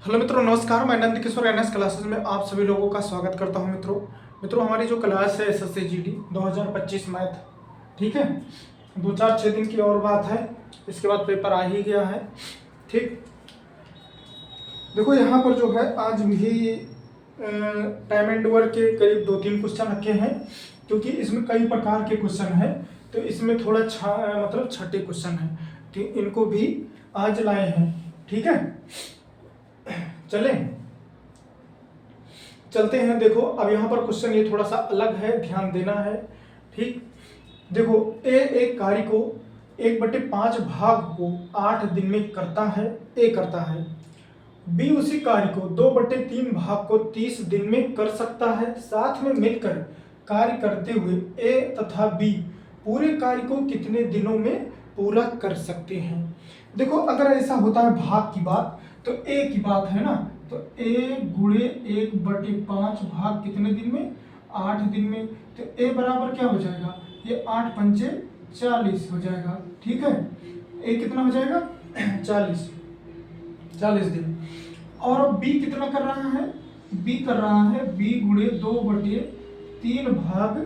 Hello मित्रों, नमस्कार। मैं नंद किशोर एनएस क्लासेस में आप सभी लोगों का स्वागत करता हूं। मित्रों हमारी जो क्लास है एसएससी जीडी 2025 मैथ, ठीक है। 2-4-6 दिन की और बात है, इसके बाद पेपर आ ही गया है। ठीक, देखो यहाँ पर जो है आज भी टाइम एंड वर्क के करीब 2-3 क्वेश्चन रखे हैं, क्योंकि इसमें कई प्रकार के क्वेश्चन हैं। तो इसमें थोड़ा मतलब छठे क्वेश्चन है, तो इनको भी आज लाए हैं। ठीक है, चलते हैं। देखो अब यहाँ पर क्वेश्चन ये थोड़ा सा अलग है, ध्यान देना है। ठीक, देखो एक कार्य को 1/5 भाग को 8 दिन में करता है, ए करता है। बी उसी कार्य को 2/3 भाग को 30 दिन में कर सकता है। साथ में मिलकर कार्य करते हुए ए तथा बी पूरे कार्य को कितने दिनों में पूरा कर सकते हैं। देखो अगर ऐसा होता है भाग की बात, तो ए की बात है ना, तो ए गुणे 1/5 भाग कितने दिन में, 8 दिन में। तो ए बराबर क्या हो जाएगा, ये 8 पंचे 40 हो जाएगा। ठीक है, ए कितना हो जाएगा 40 दिन। और बी कितना कर रहा है, बी कर रहा है बी गुणे 2/3 भाग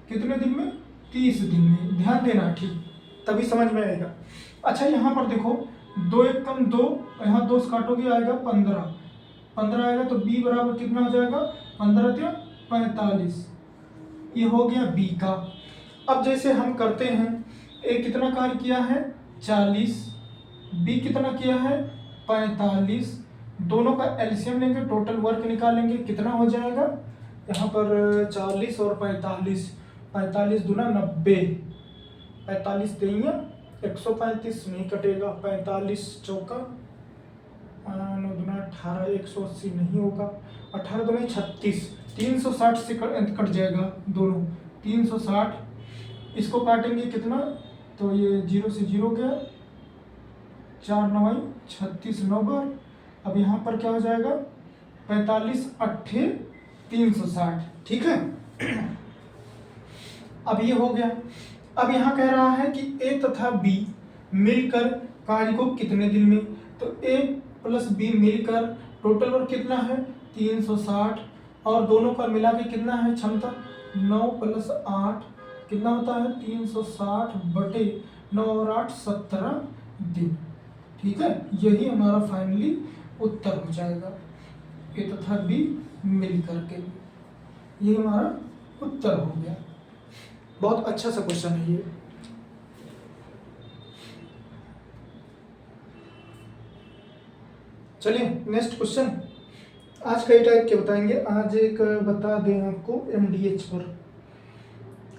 कितने दिन में, 30 दिन में। ध्यान देना, ठीक, तभी समझ में आएगा। अच्छा यहाँ पर देखो 2 1 कम 2, यहाँ 2 से काटोगे आएगा 15 आएगा। तो बी बराबर कितना हो जाएगा, 15 45। ये हो गया बी का। अब जैसे हम करते हैं, ए कितना कार्य किया है 40, बी कितना किया है 45। दोनों का एलसीएम लेंगे, टोटल वर्क निकालेंगे, कितना हो जाएगा यहाँ पर 40 और 45, 45 दूना 90, 45 देंगे 135 नहीं कटेगा, 45 चौका 9 दूना 18, 180 नहीं होगा, 18 दूना 36, 360 से कट जाएगा दोनों, 360। इसको काटेंगे कितना, तो ये 0 से 0 गया, 4 9 36 9 बार। अब यहाँ पर क्या हो जाएगा 45 8 360। ठीक है, अब ये हो गया। अब यहाँ कह रहा है कि ए तथा बी मिलकर कार्य को कितने दिन में, तो ए प्लस बी मिलकर टोटल वर्क कितना है 360, और दोनों का मिला के कितना है क्षमता 9 + 8 कितना होता है 360/9 और 8 17 दिन। ठीक है, यही हमारा फाइनली उत्तर हो जाएगा, ए तथा बी मिलकर के, ये हमारा उत्तर हो गया। बहुत अच्छा सा क्वेश्चन है ये। चलिए नेक्स्ट क्वेश्चन। आज कई टाइप के बताएंगे, आज एक बता दें आपको एमडीएच पर।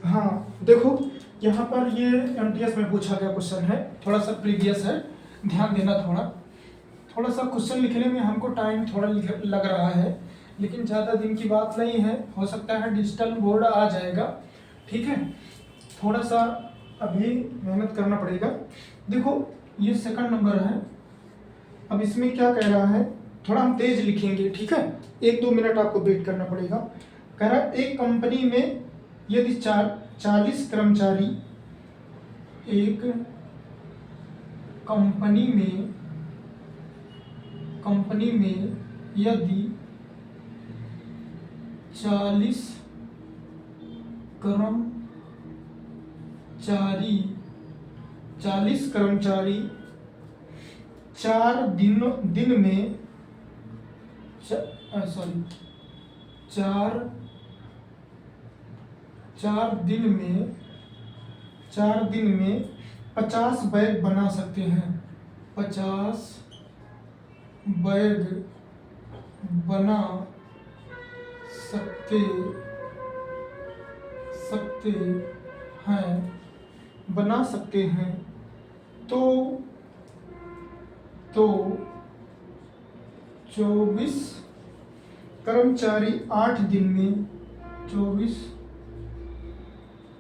हाँ देखो यहाँ पर ये एमडीएच में पूछा गया क्वेश्चन है, थोड़ा सा प्रीवियस है, ध्यान देना। थोड़ा सा क्वेश्चन लिखने में हमको टाइम थोड़ा लग रहा है, लेकिन ज़्यादा दिन की बात नहीं है, हो सकता है डिजिटल बोर्ड आ जाएगा। ठीक है, थोड़ा सा अभी मेहनत करना पड़ेगा। देखो ये सेकंड नंबर है। अब इसमें क्या कह रहा है, थोड़ा हम तेज लिखेंगे, ठीक है, 1-2 मिनट आपको वेट करना पड़ेगा। कह रहा है एक कंपनी में यदि 40 कर्मचारी, एक कंपनी में यदि 40 कर्मचारी 4 दिन में 4 दिन में 50 बैग बना सकते हैं, 50 बैग बना सकते हैं, तो 24 कर्मचारी 8 दिन में, 24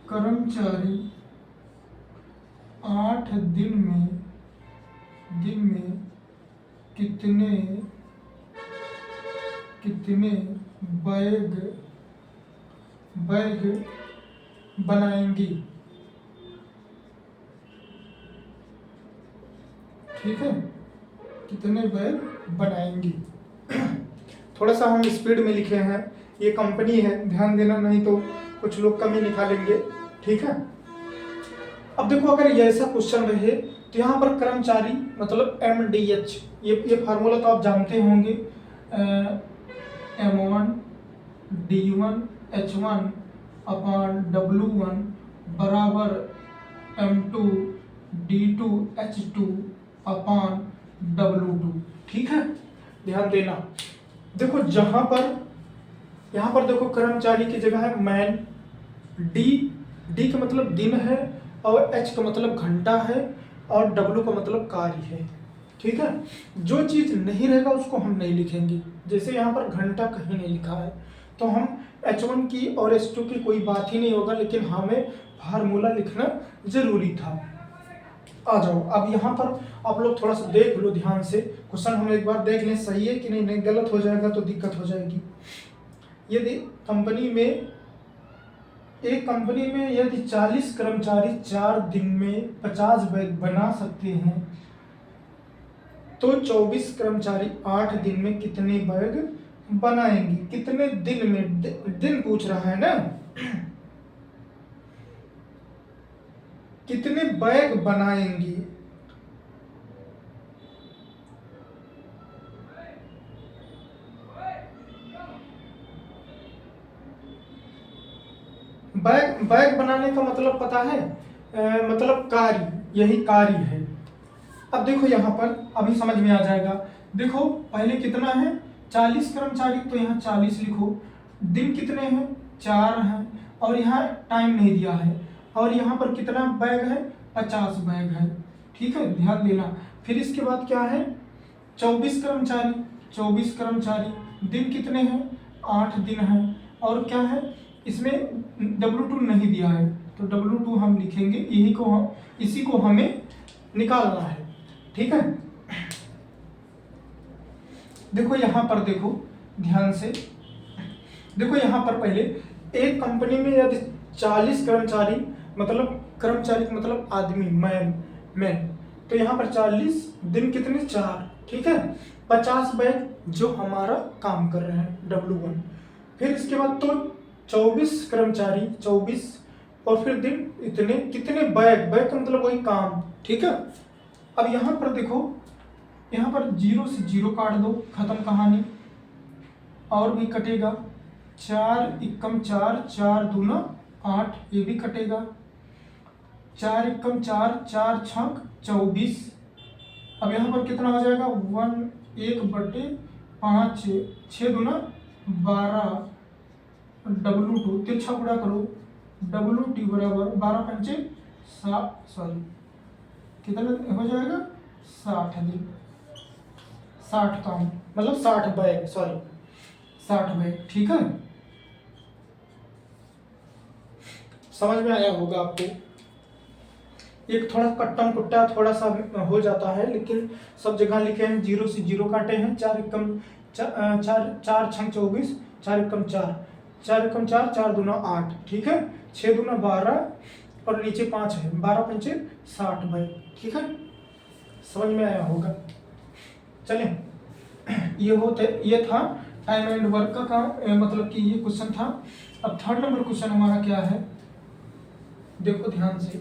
कर्मचारी 8 दिन में कितने बैग बनाएंगे। ठीक है, कितने बैग बनाएंगे। थोड़ा सा हम स्पीड में लिखे हैं, ये कंपनी है, ध्यान देना, नहीं तो कुछ लोग कमी निकालेंगे, ठीक है। अब देखो अगर ये ऐसा क्वेश्चन रहे तो यहाँ पर कर्मचारी मतलब MDH, ये फार्मूला तो आप जानते होंगे, M1 D1 H1 upon W1 बराबर M2 D2 H2 upon W2, ठीक है। ध्यान देना, देखो यहाँ पर देखो कर्मचारी की जगह है मैन, डी का मतलब दिन है, और एच का मतलब घंटा है, और डब्ल्यू का मतलब कार्य है, ठीक है। जो चीज नहीं रहेगा उसको हम नहीं लिखेंगे, जैसे यहाँ पर घंटा कहीं नहीं लिखा है तो हम H1 की और H2 की कोई बात ही नहीं होगा, लेकिन हमें फार्मूला लिखना जरूरी था। आ जाओ, अब यहाँ पर आप लोग थोड़ा सा देख लो ध्यान से, क्वेश्चन हम एक बार देख लें सही है कि नहीं, नहीं गलत हो जाएगा तो दिक्कत हो जाएगी। यदि एक कंपनी में यदि 40 कर्मचारी 4 दिन में 50 बैग बना सकते हैं तो 24 कर्मचारी 8 दिन में कितने बैग बनाएंगे? कितने दिन में, दिन पूछ रहा है ना, कितने बैग बनाएंगे? बैग बनाने का मतलब पता है, मतलब कार्य, यही कार्य है। अब देखो यहाँ पर अभी समझ में आ जाएगा। देखो पहले कितना है, 40 कर्मचारी, तो यहाँ 40 लिखो, दिन कितने हैं, 4 हैं, और यहाँ टाइम नहीं दिया है, और यहाँ पर कितना बैग है, 50 बैग है, ठीक है, ध्यान देना। फिर इसके बाद क्या है, 24 कर्मचारी, दिन कितने हैं, 8 दिन हैं, और क्या है इसमें W2 नहीं दिया है तो W2 हम लिखेंगे, इसी को हमें निकालना है, ठीक है। देखो यहाँ पर देखो ध्यान से, देखो यहाँ पर पहले एक कंपनी में यदि 40 कर्मचारी, मतलब कर्मचारी का मतलब आदमी, मैन, तो यहाँ पर 40 दिन कितने, 4, ठीक है। 50 बैग जो हमारा काम कर रहे हैं W1, फिर इसके बाद तो 24 कर्मचारी 24, और फिर दिन इतने, कितने बैग का मतलब वही काम, ठीक है। अब यहाँ पर देखो, यहाँ पर 0 से 0 काट दो, खत्म कहानी, और भी कटेगा, 4 एकम 4, 4 दूना 8, ये भी कटेगा, 4 एकम 4, 4 छक 24। अब यहाँ पर कितना हो जाएगा, 1/5, 6 दूना 12, W2 तिरछा गुणा करो, WT बराबर 12 पंचे 60, सॉरी कितना हो जाएगा, 60 दिन, 60 काम मतलब 60 बैग, सॉरी 60 बैग, ठीक है। समझ में आया होगा आपको। एक थोड़ा कट्टम कुट्टा थोड़ा सा हो जाता है, लेकिन सब जगह लिखे हैं, 0 से 0 काटे हैं, 4 एकम 4 छंग 24, 4 एकम 4, 4 एकम 4, 4 दूना 8, ठीक है, 6 दूना 12, और नीचे 5 है, 12 पंचे 60 बैग, ठीक है। समझ में आया होगा। चलिए, ये था टाइम एंड वर्क का मतलब कि ये क्वेश्चन था। अब थर्ड नंबर क्वेश्चन हमारा क्या है, देखो ध्यान से,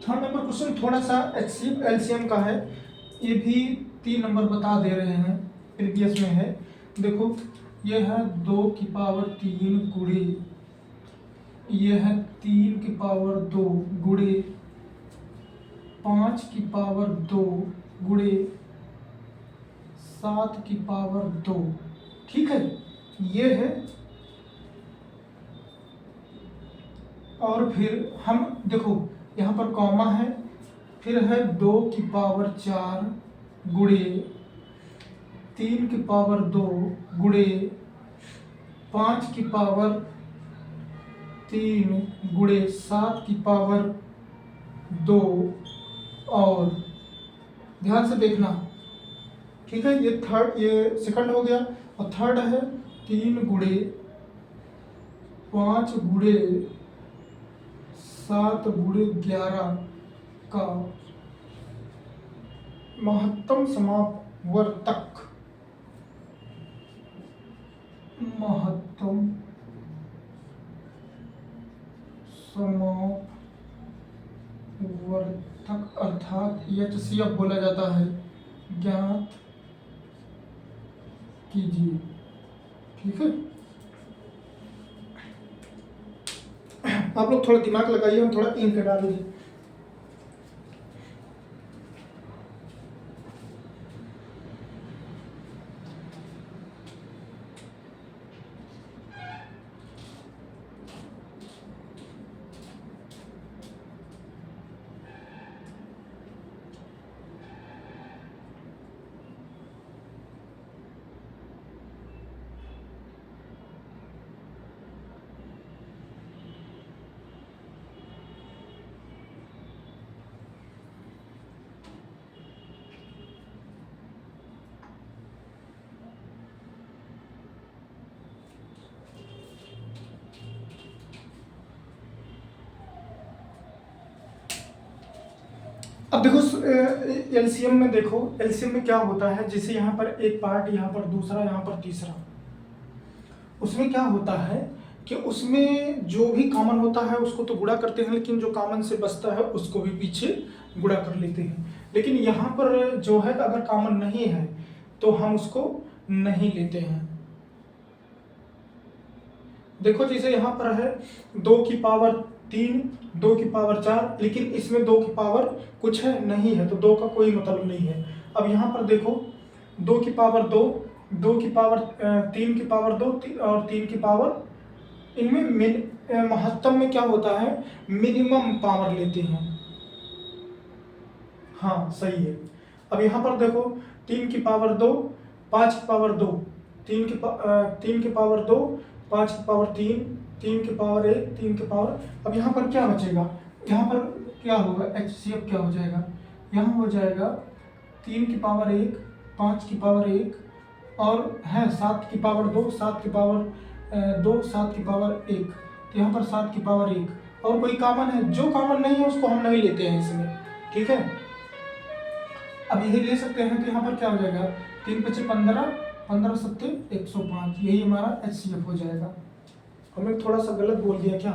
थर्ड नंबर क्वेश्चन थोड़ा सा HCF LCM का है, ये भी 3 नंबर बता दे रहे हैं, प्रीवियस में है। देखो ये है 2 की पावर 3 गुणे, ये है 3 की पावर 2 गुणे 5 की पावर 2 गुणे 7 की पावर 2, ठीक है, ये है। और फिर हम देखो यहाँ पर कॉमा है, फिर है 2 की पावर 4 गुणे 3 की पावर 2 गुणे 5 की पावर 3 गुणे 7 की पावर 2, और ध्यान से देखना, ठीक है। ये सेकंड हो गया, और थर्ड है 3 गुणे 5 गुणे 7 गुणे 11 का महत्तम समापवर्तक, महत्तम समापवर्तक अर्थात HCF बोला जाता है, ज्ञात कीजिए। ठीक है, आप लोग थोड़ा दिमाग लगाइए और थोड़ा इंक डाल दीजिए। अब देखो एलसीएम में, देखो एलसीएम में क्या होता है, जैसे यहाँ पर एक पार्ट, यहाँ पर दूसरा, यहाँ पर तीसरा, उसमें क्या होता है कि उसमें जो भी कॉमन होता है उसको तो गुणा करते हैं, लेकिन जो कॉमन से बचता है उसको भी पीछे गुणा कर लेते हैं। लेकिन यहाँ पर जो है अगर कॉमन नहीं है तो हम उसको नहीं लेते हैं। देखो जैसे यहाँ पर है 2 की पावर 3, 2 की पावर 4, लेकिन इसमें 2 की पावर कुछ है नहीं है, तो 2 का कोई मतलब नहीं है। अब यहाँ पर देखो 2 की पावर 2, 2 की पावर 3 की पावर 2 और 3 की पावर, इनमें महत्तम में क्या होता है, मिनिमम पावर लेते हैं। हाँ सही है। अब यहाँ पर देखो 3 की पावर 2, 5 की पावर 2, 3 की पावर 2, 5 की पावर 3, 3 की पावर 1, 3 की पावर, अब यहाँ पर क्या बचेगा, यहाँ पर क्या होगा, HCF क्या हो जाएगा, यहाँ हो जाएगा 3 की पावर 1, 5 की पावर 1 और है 7 की पावर 2, 7 की पावर 2, 7 की पावर 1, तो यहाँ पर 7 की पावर 1, और कोई कॉमन है, जो कॉमन नहीं है उसको हम नहीं लेते हैं इसमें। ठीक है, अब यही ले सकते हैं, तो यहाँ पर क्या हो जाएगा, 3 × 5 = 15, 15 × 7 = 105, यही हमारा HCF हो जाएगा। हमने थोड़ा सा गलत बोल दिया क्या,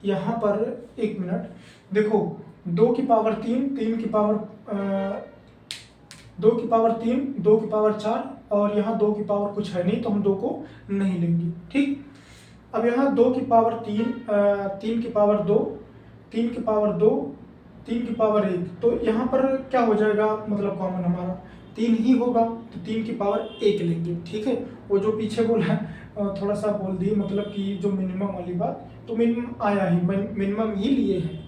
यहाँ पर एक मिनट देखो, 2 की पावर 3, 3 की पावर 2 की पावर 3, 2 की पावर 4 और यहाँ 2 की पावर कुछ है नहीं, तो हम 2 को नहीं लेंगे। ठीक, अब यहाँ 2 की पावर 3, 3 की पावर 2, 3 की पावर 2, 3 की पावर 1, तो यहाँ पर क्या हो जाएगा, मतलब कॉमन हमारा 3 ही होगा, तो 3 की पावर 1 लेंगे। ठीक है, वो जो पीछे बोला है थोड़ा सा बोल दिए, मतलब कि जो मिनिमम वाली बात, तो मिनिमम आया ही, मिनिमम ही लिए हैं।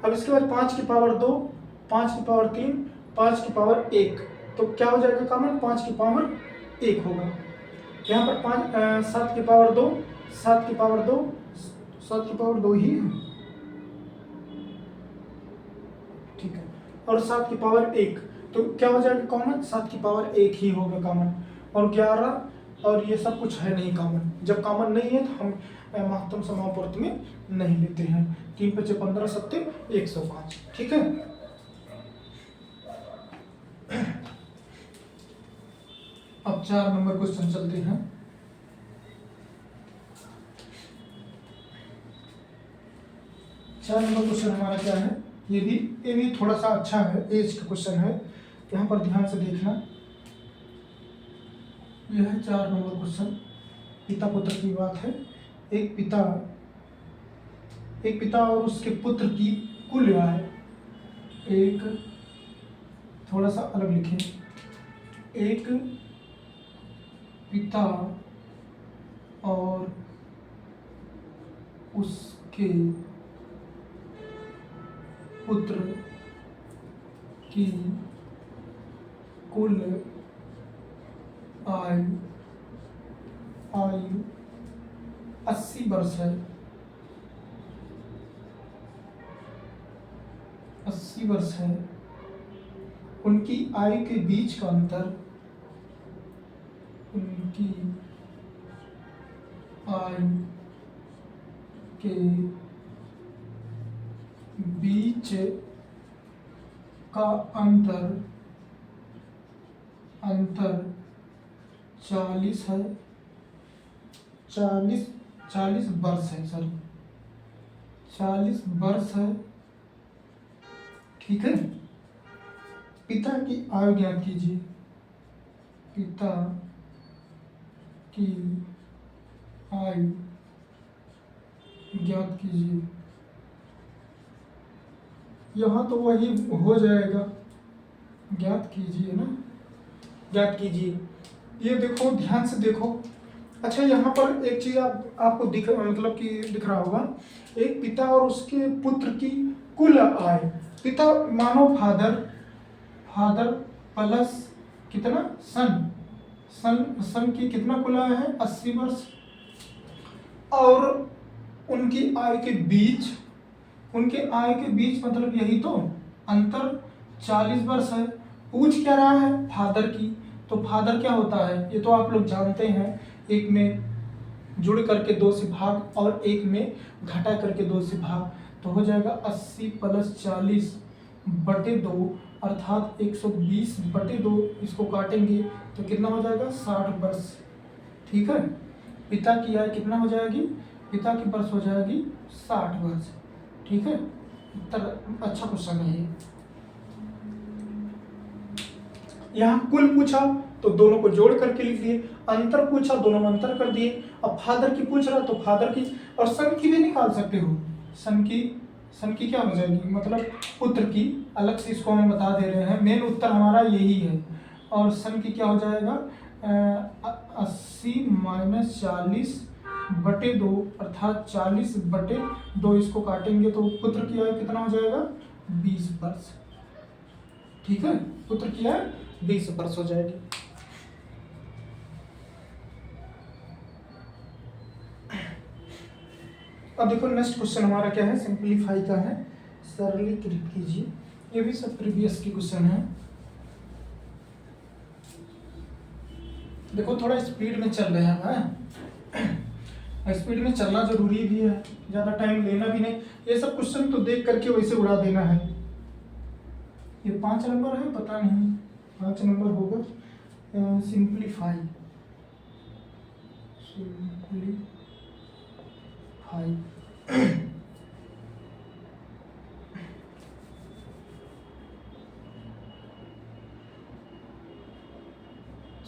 अब इसके बाद 5 की पावर 2, 5 की पावर 3, 5 की पावर 1, तो क्या हो जाएगा कॉमन, 5 की पावर 1 होगा। यहाँ पर 7 की पावर 2, 7 की पावर 2, 7 की पावर 2 ही है। ठीक है, और 7 की पावर 1, तो क्या हो जाएगा कॉमन, 7 की पावर 1 ही होगा कॉमन, और 11 और ये सब कुछ है नहीं कॉमन। जब कॉमन नहीं है तो हम महत्तम समापवर्त में नहीं लेते हैं। 3 × 5 = 15, 7 = 105। ठीक है, अब 4 नंबर क्वेश्चन चलते हैं। चार नंबर क्वेश्चन हमारा क्या है, ये भी थोड़ा सा अच्छा है, एज का क्वेश्चन है, यहाँ पर ध्यान से देखना। यह है 4 नंबर क्वेश्चन, पिता पुत्र की बात है। एक पिता और उसके पुत्र की कुल आय, एक थोड़ा सा अलग लिखें, एक पिता और उसके पुत्र की कुल आयु 80 वर्ष है। 80 वर्ष है। उनकी आयु के बीच का अंतर, उनकी आयु के बीच का अंतर 40 है, 40 वर्ष है, सॉरी 40 वर्ष है। ठीक है। पिता की आयु ज्ञात कीजिए, पिता की आयु ज्ञात कीजिए। यहाँ तो वही हो जाएगा, ज्ञात कीजिए ना, ज्ञात कीजिए। ये देखो, ध्यान से देखो। अच्छा, यहाँ पर एक चीज आपको मतलब कि दिख रहा होगा, एक पिता और उसके पुत्र की कुल आय। पिता मानो फादर प्लस कितना सन की कितना कुल आय है, 80 वर्ष। और उनकी आय के बीच मतलब यही तो अंतर 40 वर्ष है। पूछ क्या रहा है, फादर की। तो फादर क्या होता है, ये तो आप लोग जानते हैं, एक में जुड़ करके 2 से भाग और एक में घटा करके 2 से भाग। तो हो जाएगा 80 प्लस 40 बटे 2 अर्थात 120 बटे 2। इसको काटेंगे तो कितना हो जाएगा, 60 वर्ष। ठीक है। पिता की आय कितना हो जाएगी, पिता की वर्ष हो जाएगी 60 वर्ष। ठीक है। उत्तर अच्छा क्वेश्चन है ये। यहाँ कुल पूछा तो दोनों को जोड़ करके लिख दिए, अंतर पूछा दोनों में अंतर कर दिए। अब फादर की पूछ रहा तो फादर की, और सन की भी निकाल सकते हो। सन की क्या हो जाएगी, मतलब पुत्र की, अलग से इसको हम बता दे रहे हैं, मेन उत्तर हमारा यही है। और सन की क्या हो जाएगा, 80 माइनस 40 बटे 2 अर्थात 40 बटे 2। इसको काटेंगे तो पुत्र की आयु कितना हो जाएगा, 20 वर्ष। ठीक है। पुत्र की आयु 20 वर्ष हो जाएगी। अब देखो नेक्स्ट क्वेश्चन हमारा क्या है, सिंपलीफाई का है, सरलीकृत कीजिए। ये भी सब प्रीवियस की क्वेश्चन है। देखो थोड़ा स्पीड में चल रहे हैं, स्पीड में चलना जरूरी भी है, ज्यादा टाइम लेना भी नहीं। ये सब क्वेश्चन तो देख करके वैसे उड़ा देना है। ये 5 नंबर है, पता नहीं 5 नंबर होगा। सिंपलीफाई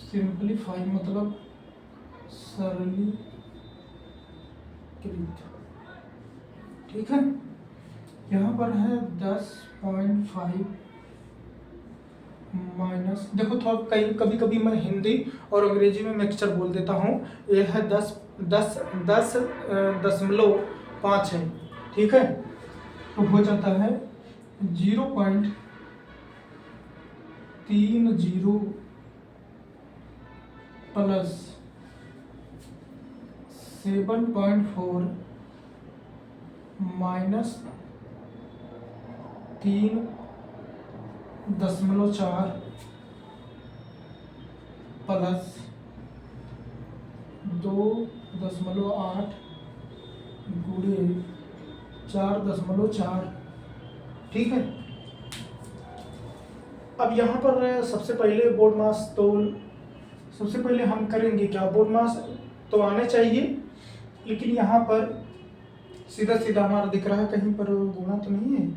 सिंपलीफाई मतलब सरलीकृत। ठीक है। यहाँ पर है 10.5 माइनस, देखो थोड़ा कभी कभी मैं हिंदी और अंग्रेजी में मिक्सचर बोल देता हूँ। यह है 10.5 है। ठीक है। तो हो जाता है 0.30 प्लस 7.4 माइनस 3.4 प्लस 2.8 गुणे 4.4। ठीक है। अब यहाँ पर सबसे पहले बोर्ड मास, तो सबसे पहले हम करेंगे क्या, बोर्ड मास तो आने चाहिए, लेकिन यहाँ पर सीधा सीधा हमारा दिख रहा है, कहीं पर गुणा तो नहीं है।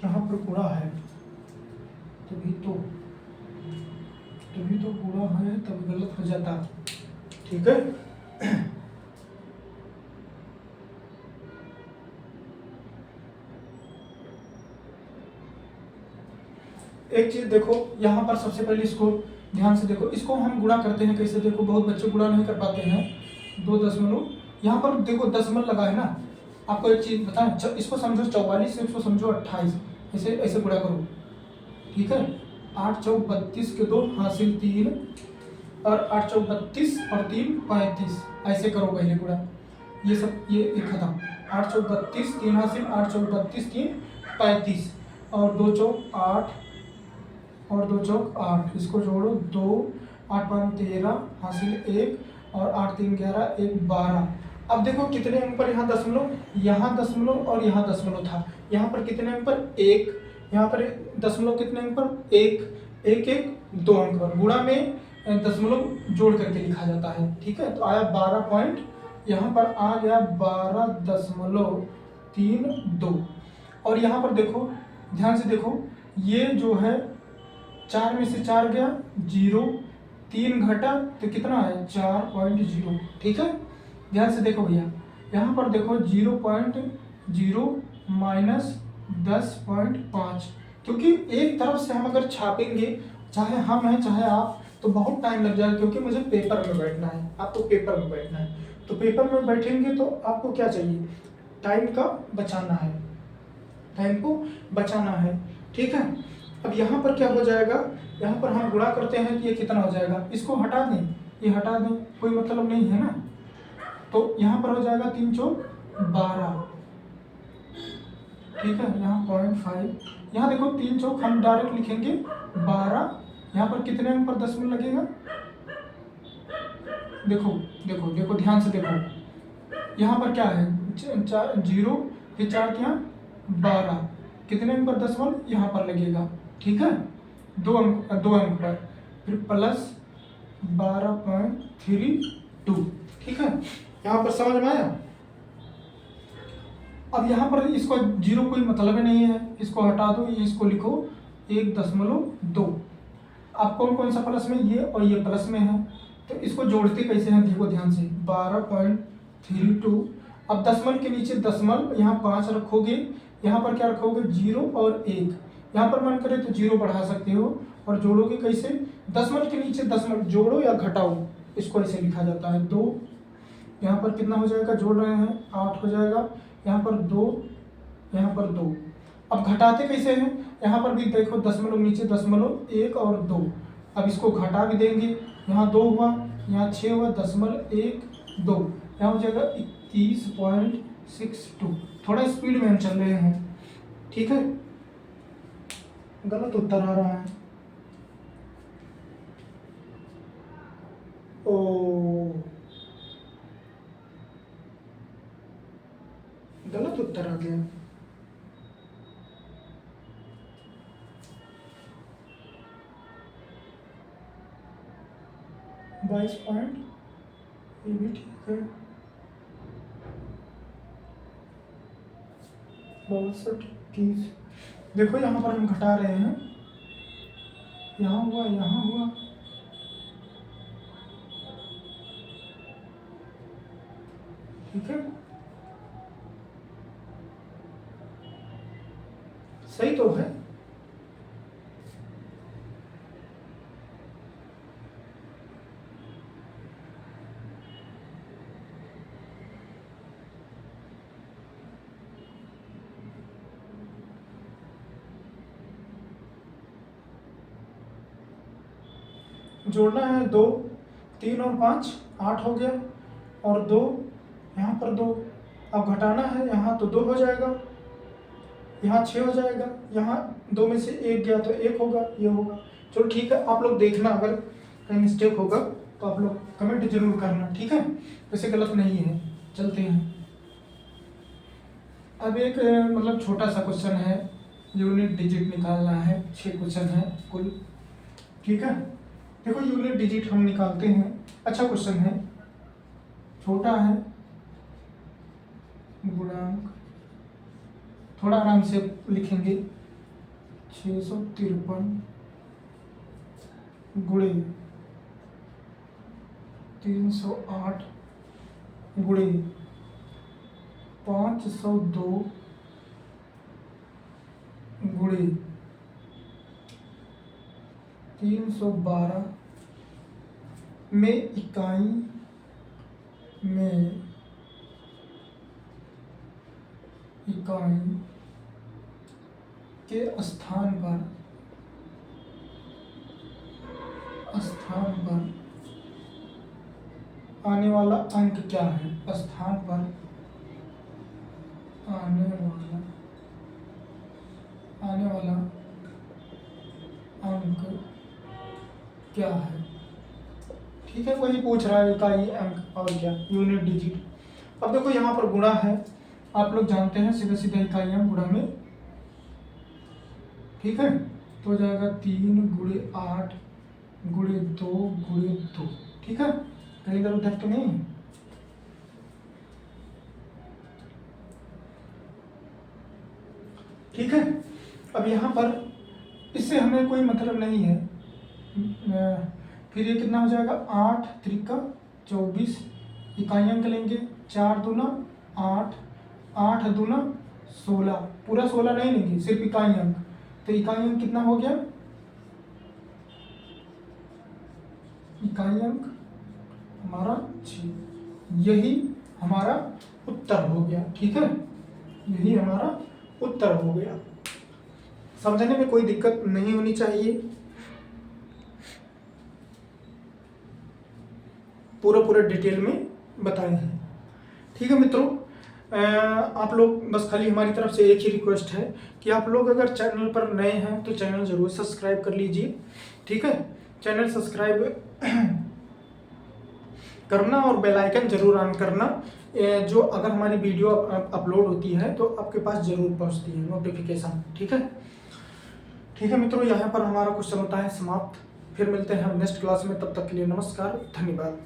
यहाँ पर गुणा है, तभी तो गुणा है, तब गलत हो जाता। ठीक है। एक चीज देखो, यहाँ पर सबसे पहले इसको ध्यान से देखो, इसको हम गुणा करते हैं कैसे, देखो बहुत बच्चे गुणा नहीं कर पाते हैं। 2 दशमलव, यहाँ पर देखो दशमलव लगा है ना। आपको एक चीज बताएं, इसको समझो 44 से, इसको समझो 28, ऐसे गुणा करो। ठीक है। 8 चौक 32 के 2 हासिल 3, और 8 चौक 32 और 3 35, ऐसे करो पहले गुणा। ये सब ये खत्म। 8 चौक 32 3 हासिल, 8 चौक 32 3 35, और 2 चौक 8 और 2 चौक 8, इसको जोड़ो 2 8 5 13 हासिल 1 और 8 3 11 1 12। अब देखो कितने अंक पर यहाँ दशमलव और यहाँ दशमलव था। यहाँ पर कितने अंक पर 1, यहाँ पर दशमलव कितने अंक पर 1 1 1 2 अंक पर, गुणा में दशमलव जोड़ करके लिखा जाता है। ठीक है, तो आया 12 पॉइंट, यहाँ पर आ गया 12.32। और यहाँ पर देखो, ध्यान से देखो, ये जो है 4 में से 4 गया 0, 3 घटा तो कितना है 4.0। ठीक है, ध्यान से देखो भैया, यहाँ पर देखो 0.0 माइनस 10.5, क्योंकि एक तरफ से हम अगर छापेंगे, चाहे हम हैं चाहे आप, तो बहुत टाइम लग जाएगा, क्योंकि मुझे पेपर में बैठना है, आपको पेपर में बैठना है। तो पेपर में बैठेंगे तो आपको क्या चाहिए, टाइम का बचाना है, टाइम को बचाना है। ठीक है, अब यहाँ पर क्या हो जाएगा, यहाँ पर हम गुणा करते हैं कि ये कितना हो जाएगा, इसको हटा दें, ये हटा दें, कोई मतलब नहीं है ना। तो यहाँ पर हो जाएगा 3 चौक 12। ठीक है, यहाँ 0.5, यहाँ देखो 3 चौक हम डायरेक्ट लिखेंगे 12, यहाँ पर कितने अंक पर दशमलव लगेगा, देखो देखो देखो ध्यान से देखो, यहाँ पर क्या है 0, फिर 4 यहाँ 12, कितने अंक पर दशमलव यहाँ पर लगेगा। ठीक है, 2 अंक पर, फिर प्लस 12.32। ठीक है, यहाँ पर समझ में आया। अब यहाँ पर इसको 0 कोई मतलब ही नहीं है, इसको हटा दो, इसको लिखो 1.2। अब कौन कौन सा प्लस में, ये और ये प्लस में है, तो इसको जोड़ते कैसे हैं, देखो ध्यान से 12.32। अब दशमलव के नीचे दशमलव, यहाँ 5 रखोगे, यहाँ पर क्या रखोगे 0 और 1, यहाँ पर मन करे तो 0 बढ़ा सकते हो, और जोड़ोगे कैसे, दशमलव के नीचे दशमलव जोड़ो या घटाओ, इसको ऐसे लिखा जाता है 2। यहाँ पर कितना हो जाएगा, जोड़ रहे हैं 8 हो जाएगा, यहाँ पर 2, यहाँ पर 2। अब घटाते कैसे हैं, यहाँ पर भी देखो दशमलव नीचे दशमलव 1 और 2, अब इसको घटा भी देंगे, यहाँ 2 हुआ, यहाँ 6 हुआ, दशमलव 1 2, यहाँ हो जाएगा 31.62। थोड़ा स्पीड में हम चल रहे हैं। ठीक है, गलत उत्तर आ रहा है, ओ गलत उत्तर आ गया। बाईस पॉइंट, ये भी ठीक है, 62 21। देखो यहाँ पर हम घटा रहे हैं, यहाँ हुआ, यहाँ हुआ, ठीक है, सही तो है। जोड़ना है 2, 3 और 5 8 हो गया, और 2 यहाँ पर 2, अब घटाना है, यहाँ तो 2 हो जाएगा, यहाँ 6 हो जाएगा, यहाँ 2 में से 1 गया तो 1 होगा, ये होगा। चलो ठीक है, आप लोग देखना, अगर कहीं मिस्टेक होगा तो आप लोग कमेंट जरूर करना। ठीक है, वैसे गलत नहीं है। चलते हैं, अब एक मतलब छोटा सा क्वेश्चन है, यूनिट डिजिट निकालना है, 6 क्वेश्चन है कुल। ठीक है, देखो यूनिट डिजिट हम निकालते हैं, अच्छा क्वेश्चन है, छोटा है, गुणांक थोड़ा आराम से लिखेंगे, 653 गुणे 308 गुणे 502 गुणे 312 में इकाई के स्थान पर आने वाला अंक क्या है, स्थान पर आने वाला अंक क्या है। ठीक है, वही पूछ रहा है इकाई, अंक और क्या यूनिट डिजिट। अब देखो यहाँ पर गुणा है, आप लोग जानते हैं सीधा सीधा इकाई अंक गुणा में, ठीक है। तो हो जाएगा 3 गुणे 8 गुणे 2 गुणे 2, ठीक है। कहीं इधर उधर तो नहीं, ठीक है। अब यहाँ पर इससे हमें कोई मतलब नहीं है। फिर ये कितना हो जाएगा, 8 त्रिका 24, इकाई अंक लेंगे, 4 दूना 8, 8 दूना 16, पूरा 16 नहीं लेंगे, सिर्फ इकाई अंक। तो इकाई अंक कितना हो गया, इकाई अंक हमारा 6। यही हमारा उत्तर हो गया, ठीक है, यही हमारा उत्तर हो गया। समझने में कोई दिक्कत नहीं होनी चाहिए, पूरा डिटेल में बताए हैं, ठीक है मित्रों। आप लोग बस खाली हमारी तरफ से एक ही रिक्वेस्ट है कि आप लोग अगर चैनल पर नए हैं तो चैनल जरूर सब्सक्राइब कर लीजिए, ठीक है। चैनल सब्सक्राइब करना और बेल आइकन जरूर ऑन करना, जो अगर हमारी वीडियो अपलोड होती है तो आपके पास जरूर पहुंचती है नोटिफिकेशन, ठीक है। ठीक है मित्रों, यहाँ पर हमारा क्वेश्चन होता है समाप्त। फिर मिलते हैं हम नेक्स्ट क्लास में, तब तक के लिए नमस्कार, धन्यवाद।